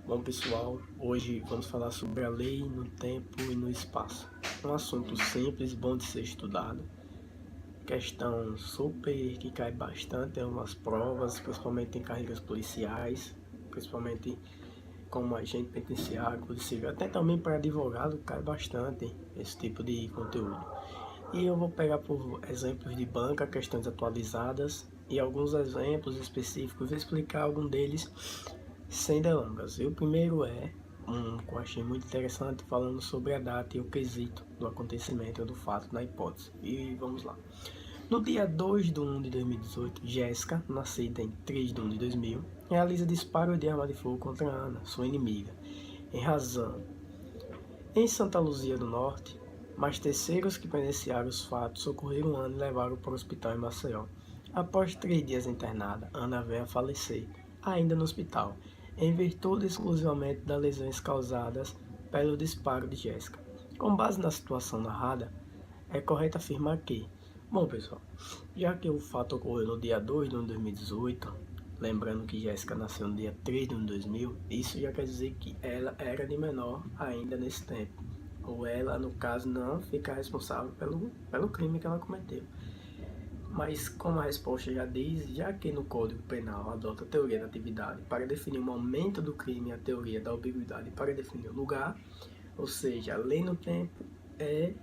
Bom pessoal, hoje vamos falar sobre a lei no tempo e no espaço. Um assunto simples, bom de ser estudado. Questão super que cai bastante em algumas provas, principalmente em carreiras policiais, principalmente como agente penitenciário, polícia civil, até também para advogado cai bastante esse tipo de conteúdo. E eu vou pegar por exemplos de banca, questões atualizadas e alguns exemplos específicos, vou explicar algum deles sem delongas. O primeiro é que eu achei muito interessante, falando sobre a data e o quesito do acontecimento ou do fato na hipótese. E vamos lá. No dia 2 de 1 de 2018, Jéssica, nascida em 3 de 1 de 2000, realiza disparo de arma de fogo contra Ana, sua inimiga, em Santa Luzia do Norte, mas terceiros que presenciaram os fatos socorreram Ana e levaram para o hospital em Maceió. Após 3 dias internada, Ana veio a falecer, ainda no hospital, em virtude exclusivamente das lesões causadas pelo disparo de Jéssica. Com base na situação narrada, é correto afirmar que, bom pessoal, já que o fato ocorreu no dia 2 de 1 de 2018, lembrando que Jéssica nasceu no dia 3 de 1 de 2000, isso já quer dizer que ela era de menor ainda nesse tempo. Ou ela, no caso, não fica responsável pelo crime que ela cometeu. Mas, como a resposta já diz, já que no Código Penal adota a teoria da atividade para definir o momento do crime e a teoria da ambiguidade para definir o lugar, ou seja, a lei no tempo é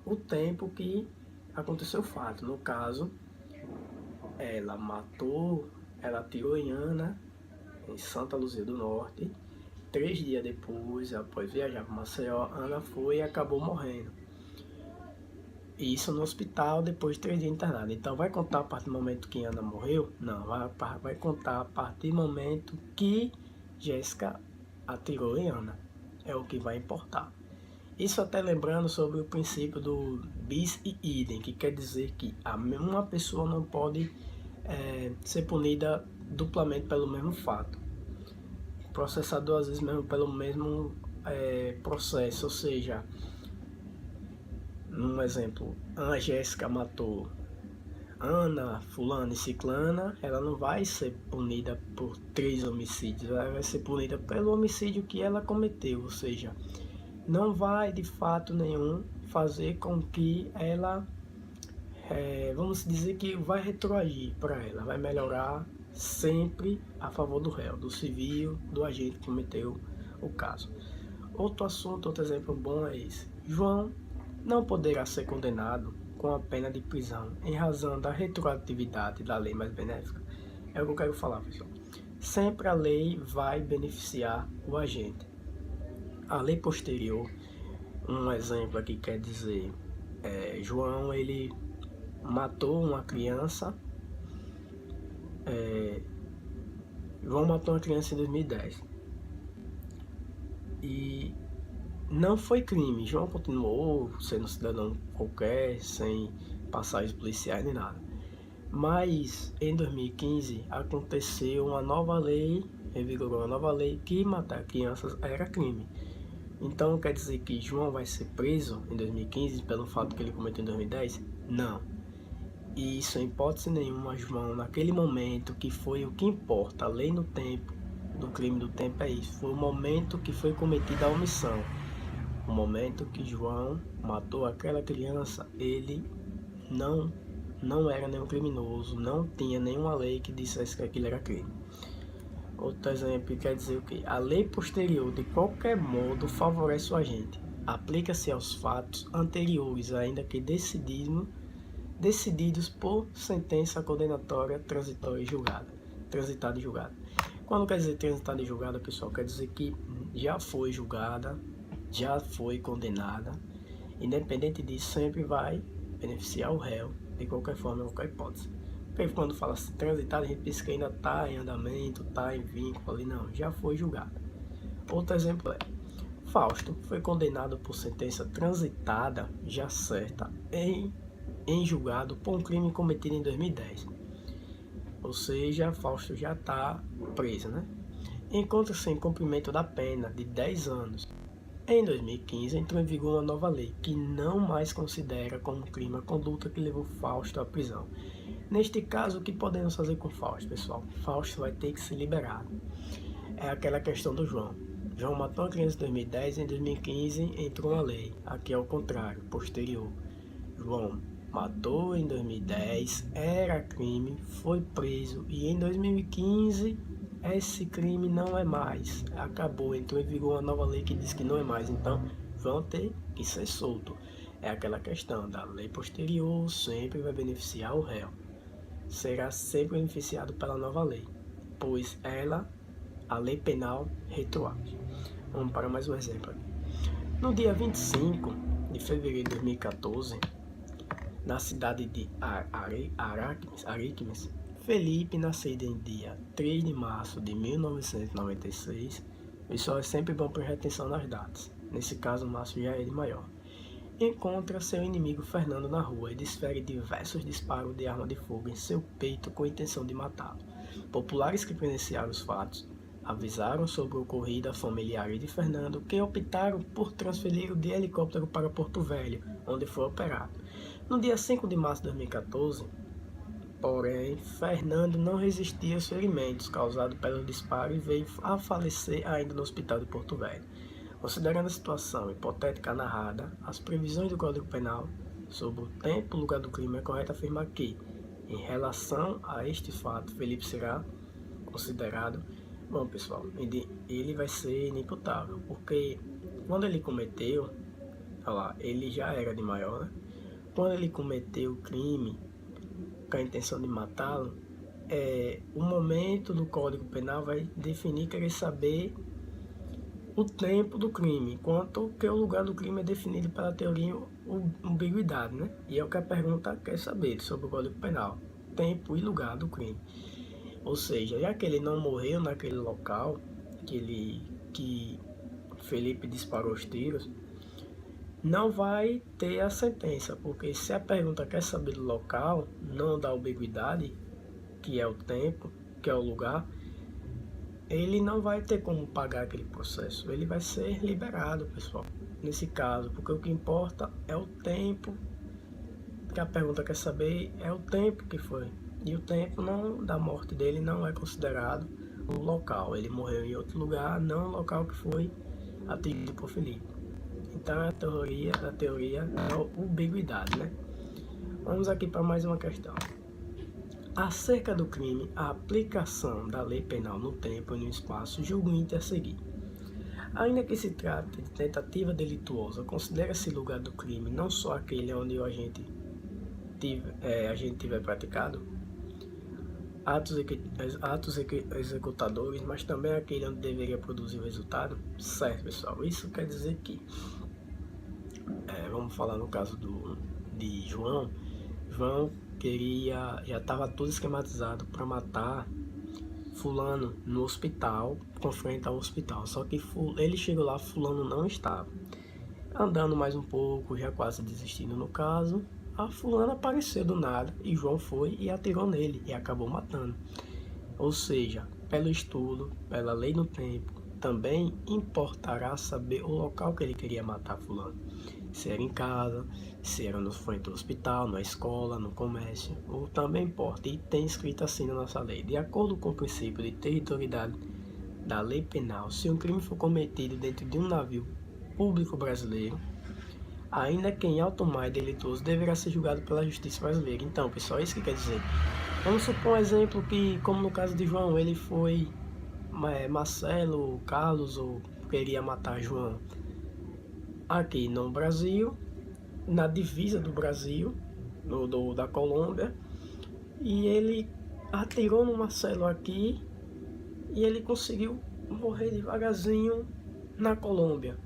o tempo que aconteceu o fato. No caso, ela atirou em Ana, em Santa Luzia do Norte. 3 dias depois, após viajar para Maceió, Ana foi e acabou morrendo. Isso no hospital, depois de 3 dias internada. Então, vai contar a partir do momento que Ana morreu? Não, vai contar a partir do momento que Jéssica atirou em Ana. É o que vai importar. Isso até lembrando sobre o princípio do bis e idem, que quer dizer que uma pessoa não pode ser punida duplamente pelo mesmo fato. Processar duas vezes mesmo pelo mesmo processo, ou seja, um exemplo, a Jéssica matou Ana, fulana e ciclana, ela não vai ser punida por 3 homicídios, ela vai ser punida pelo homicídio que ela cometeu, ou seja, não vai de fato nenhum fazer com que ela, vamos dizer que vai retroagir para ela, vai melhorar sempre a favor do réu, do civil, do agente que cometeu o caso. Outro assunto, outro exemplo bom é esse. João não poderá ser condenado com a pena de prisão em razão da retroatividade da lei mais benéfica. É o que eu quero falar, pessoal. Sempre a lei vai beneficiar o agente. A lei posterior, um exemplo aqui quer dizer, João ele matou uma criança, João matou uma criança em 2010 e não foi crime. João continuou sendo um cidadão qualquer, sem passagens policiais nem nada. Mas em 2015 aconteceu uma nova lei, revigorou uma nova lei que matar crianças era crime. Então quer dizer que João vai ser preso em 2015 pelo fato que ele cometeu em 2010? Não. E isso, em hipótese nenhuma, João, naquele momento, que foi o que importa, a lei no tempo, do crime do tempo é isso, foi o momento que foi cometida a omissão. O momento que João matou aquela criança, ele não era nenhum criminoso, não tinha nenhuma lei que dissesse que aquilo era crime. Outro exemplo quer dizer o que? A lei posterior, de qualquer modo, favorece o agente. Aplica-se aos fatos anteriores, ainda que decididos por sentença condenatória transitada e julgada. Quando quer dizer transitada e julgada, pessoal, quer dizer que já foi julgada, já foi condenada. Independente disso, sempre vai beneficiar o réu, de qualquer forma, em qualquer hipótese. Porque quando fala assim, transitada, a gente pensa que ainda está em andamento, está em vínculo ali, não, já foi julgada. Outro exemplo é, Fausto foi condenado por sentença transitada, já certa, em julgado por um crime cometido em 2010. Ou seja, Fausto já está preso, né? Encontra-se em cumprimento da pena de 10 anos. Em 2015, entrou em vigor uma nova lei, que não mais considera como crime a conduta que levou Fausto à prisão. Neste caso, o que podemos fazer com Fausto, pessoal? Fausto vai ter que ser liberado. É aquela questão do João. João matou uma criança em 2010, em 2015 entrou uma lei. Aqui é o contrário, posterior. João matou em 2010, era crime, foi preso e em 2015 esse crime não é mais. Acabou, entrou em vigor uma nova lei que diz que não é mais. Então vão ter que ser solto. É aquela questão da lei posterior, sempre vai beneficiar o réu. Será sempre beneficiado pela nova lei, pois ela, a lei penal, retroage. Vamos para mais um exemplo aqui. No dia 25 de fevereiro de 2014, na cidade de Ariquemes, Felipe, nascido em dia 3 de março de 1996, pessoal, é sempre bom prestar atenção nas datas. Nesse caso, o Márcio já é de maior. Encontra seu inimigo Fernando na rua e desfere diversos disparos de arma de fogo em seu peito com a intenção de matá-lo. Populares que presenciaram os fatos avisaram sobre o ocorrido a familiares de Fernando, que optaram por transferi-lo de helicóptero para Porto Velho, onde foi operado. No dia 5 de março de 2014, porém, Fernando não resistia aos ferimentos causados pelo disparo e veio a falecer ainda no hospital de Porto Velho. Considerando a situação hipotética narrada, as previsões do Código Penal sobre o tempo e lugar do crime, é correto afirmar que, em relação a este fato, Felipe será considerado, bom pessoal, ele vai ser inimputável, porque quando ele cometeu, olha lá, ele já era de maior, né? Quando ele cometeu o crime com a intenção de matá-lo, o momento do Código Penal vai definir, querer saber o tempo do crime, enquanto que o lugar do crime é definido pela teoria ambiguidade, né? E é o que a pergunta quer saber sobre o Código Penal, tempo e lugar do crime. Ou seja, já que ele não morreu naquele local que Felipe disparou os tiros, não vai ter a sentença, porque se a pergunta quer saber do local, não da ambiguidade, que é o tempo, que é o lugar, ele não vai ter como pagar aquele processo, ele vai ser liberado, pessoal, nesse caso, porque o que importa é o tempo, que a pergunta quer saber é o tempo que foi, e o tempo não da morte dele não é considerado o local, ele morreu em outro lugar, não o local que foi atingido por Felipe. Então a teoria é ambiguidade, né? Vamos aqui para mais uma questão. Acerca do crime, a aplicação da lei penal no tempo e no espaço julgo a seguir. Ainda que se trate de tentativa delituosa, considera-se lugar do crime não só aquele onde o agente tiver praticado atos executadores, mas também aquele onde deveria produzir o resultado? Certo, pessoal. Isso quer dizer que, vamos falar no caso de João. João já estava tudo esquematizado para matar fulano no hospital, com frente ao hospital. Só que ele chegou lá, fulano não estava. Andando mais um pouco, já quase desistindo no caso, a fulana apareceu do nada e João foi e atirou nele e acabou matando. Ou seja, pelo estudo, pela lei do tempo, também importará saber o local que ele queria matar fulano. Se era em casa, se era no frente do hospital, na escola, no comércio, ou também importa, e tem escrito assim na nossa lei: de acordo com o princípio de territorialidade da lei penal, se um crime for cometido dentro de um navio público brasileiro, ainda que em alto mar delituoso, deverá ser julgado pela justiça brasileira. Então, pessoal, é isso que quer dizer. Vamos supor um exemplo que, como no caso de João, ele foi Marcelo, Carlos, ou queria matar João aqui no Brasil, na divisa do Brasil, da Colômbia, e ele atirou no Marcelo aqui e ele conseguiu morrer devagarzinho na Colômbia.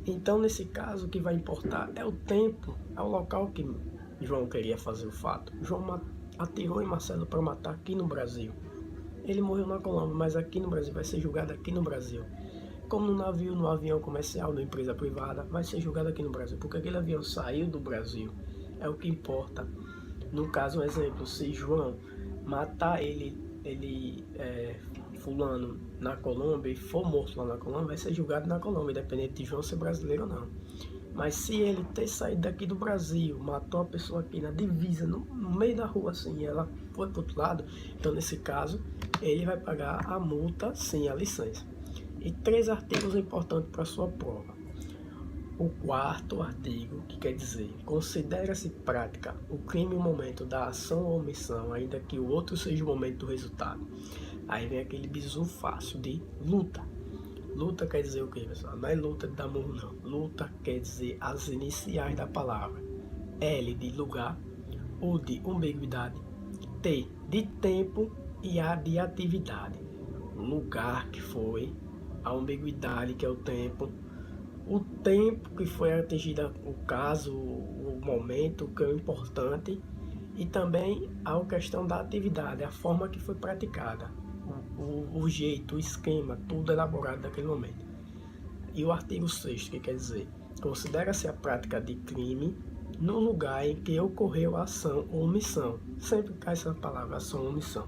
Então, nesse caso, o que vai importar é o tempo, é o local que João queria fazer o fato. João atirou em Marcelo para matar aqui no Brasil. Ele morreu na Colômbia, mas aqui no Brasil, vai ser julgado aqui no Brasil. Como no navio, no avião comercial, na empresa privada, vai ser julgado aqui no Brasil, porque aquele avião saiu do Brasil, é o que importa. No caso, um exemplo, se João matar fulano na Colômbia e for morto lá na Colômbia, vai ser julgado na Colômbia, independente de João ser brasileiro ou não. Mas se ele ter saído daqui do Brasil, matou a pessoa aqui na divisa, no meio da rua assim, e ela foi pro outro lado, então nesse caso, ele vai pagar a multa sem a licença. E 3 artigos importantes para sua prova. O 4º artigo, que quer dizer, considera-se prática o crime o momento da ação ou omissão, ainda que o outro seja o momento do resultado. Aí vem aquele bizu fácil de luta. Luta quer dizer o que, pessoal? Não é luta de dar murro, não. Luta quer dizer as iniciais da palavra. L de lugar, U de ambiguidade, T de tempo e A de atividade. O lugar que foi, a ambiguidade que é o tempo que foi atingido o caso, o momento, que é importante, e também a questão da atividade, a forma que foi praticada, o jeito, o esquema, tudo elaborado naquele momento. E o artigo 6º, que quer dizer, considera-se a prática de crime no lugar em que ocorreu a ação ou omissão. Sempre cai essa palavra, ação ou omissão.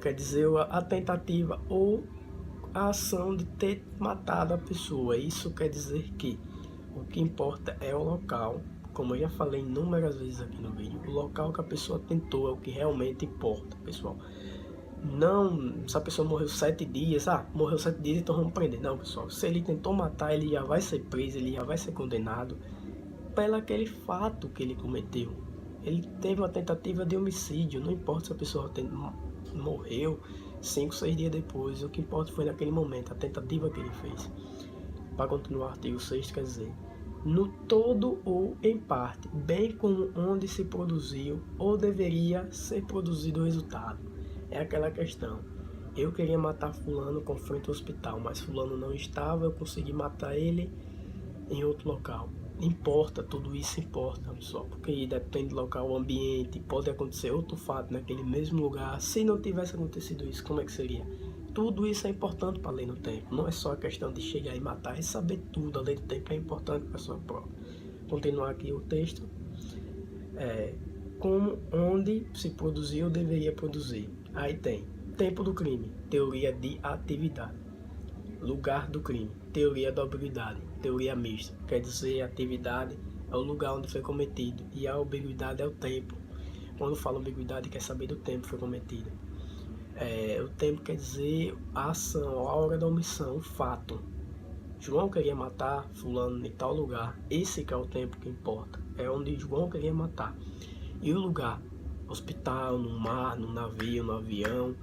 Quer dizer, a tentativa ou a ação de ter matado a pessoa. Isso quer dizer que o que importa é o local, como eu já falei inúmeras vezes aqui no vídeo, o local que a pessoa tentou é o que realmente importa, pessoal. Não, se a pessoa morreu 7 dias, morreu 7 dias, então vamos prender. Não, pessoal, se ele tentou matar, ele já vai ser preso, ele já vai ser condenado pelo aquele fato que ele cometeu. Ele teve uma tentativa de homicídio, não importa se a pessoa morreu 5, 6 dias depois, o que importa foi naquele momento, a tentativa que ele fez. Para continuar o artigo 6º, quer dizer, no todo ou em parte, bem como onde se produziu ou deveria ser produzido o resultado. É aquela questão, eu queria matar fulano com frente ao hospital, mas fulano não estava, eu consegui matar ele em outro local. Importa, tudo isso importa, pessoal, porque depende do local, o ambiente, pode acontecer outro fato naquele mesmo lugar. Se não tivesse acontecido isso, como é que seria? Tudo isso é importante para a lei do tempo, não é só a questão de chegar e matar, é saber tudo. A lei do tempo é importante para a sua prova. Continuar aqui o texto. Como, onde se produziu, deveria produzir. Aí tem tempo do crime, teoria de atividade. Lugar do crime, teoria da ambiguidade, teoria mista, quer dizer, a atividade é o lugar onde foi cometido e a ambiguidade é o tempo. Quando fala ambiguidade, quer saber do tempo que foi cometido. O tempo quer dizer a ação, a hora da omissão, o fato. João queria matar fulano em tal lugar, esse que é o tempo que importa, é onde João queria matar. E o lugar, hospital, no mar, no navio, no avião,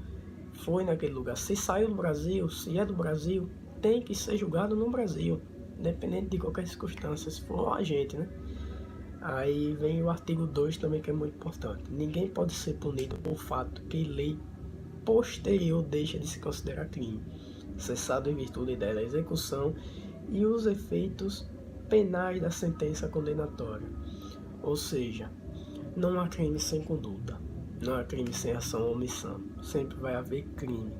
foi naquele lugar. Se saiu do Brasil, se é do Brasil, tem que ser julgado no Brasil, independente de qualquer circunstância, se for um agente, né? Aí vem o artigo 2 também, que é muito importante. Ninguém pode ser punido por fato que lei posterior deixa de se considerar crime, cessado em virtude dela a execução e os efeitos penais da sentença condenatória. Ou seja, não há crime sem conduta. Não há crime sem ação ou omissão. Sempre vai haver crime.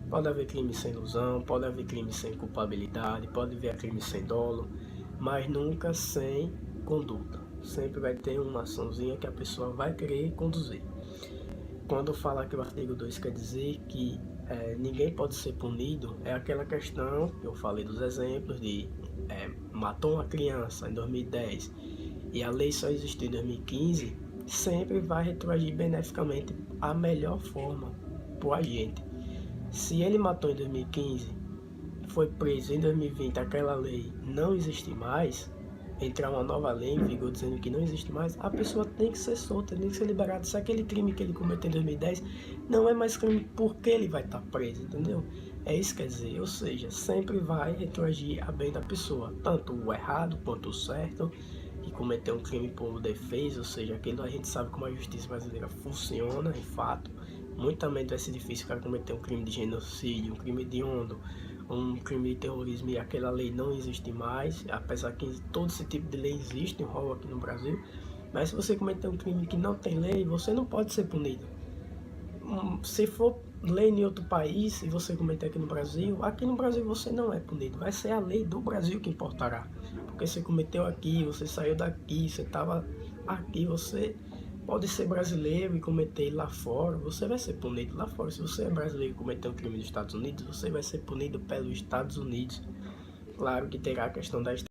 Pode haver crime sem ilusão, pode haver crime sem culpabilidade, pode haver crime sem dolo, mas nunca sem conduta. Sempre vai ter uma açãozinha que a pessoa vai querer conduzir. Quando fala que o artigo 2 quer dizer que ninguém pode ser punido, é aquela questão que eu falei dos exemplos de matou uma criança em 2010 e a lei só existiu em 2015, sempre vai retroagir beneficamente a melhor forma para o agente. Se ele matou em 2015, foi preso em 2020, aquela lei não existe mais, entrar uma nova lei em vigor dizendo que não existe mais, a pessoa tem que ser solta, tem que ser liberada. Se aquele crime que ele cometeu em 2010 não é mais crime, porque ele vai estar preso, entendeu? É isso que quer dizer, ou seja, sempre vai retroagir a bem da pessoa, tanto o errado quanto o certo, que cometeu um crime por defesa, ou seja, aquilo a gente sabe como a justiça brasileira funciona, em fato. Muito também vai ser difícil o cara cometer um crime de genocídio, um crime hediondo, um crime de terrorismo, e aquela lei não existe mais, apesar que todo esse tipo de lei existe, rola aqui no Brasil. Mas se você cometer um crime que não tem lei, você não pode ser punido. Se for lei em outro país e você cometer aqui no Brasil você não é punido, vai ser a lei do Brasil que importará. Porque você cometeu aqui, você saiu daqui, você estava aqui, você pode ser brasileiro e cometer lá fora, você vai ser punido lá fora. Se você é brasileiro e cometer um crime nos Estados Unidos, você vai ser punido pelos Estados Unidos. Claro que terá a questão da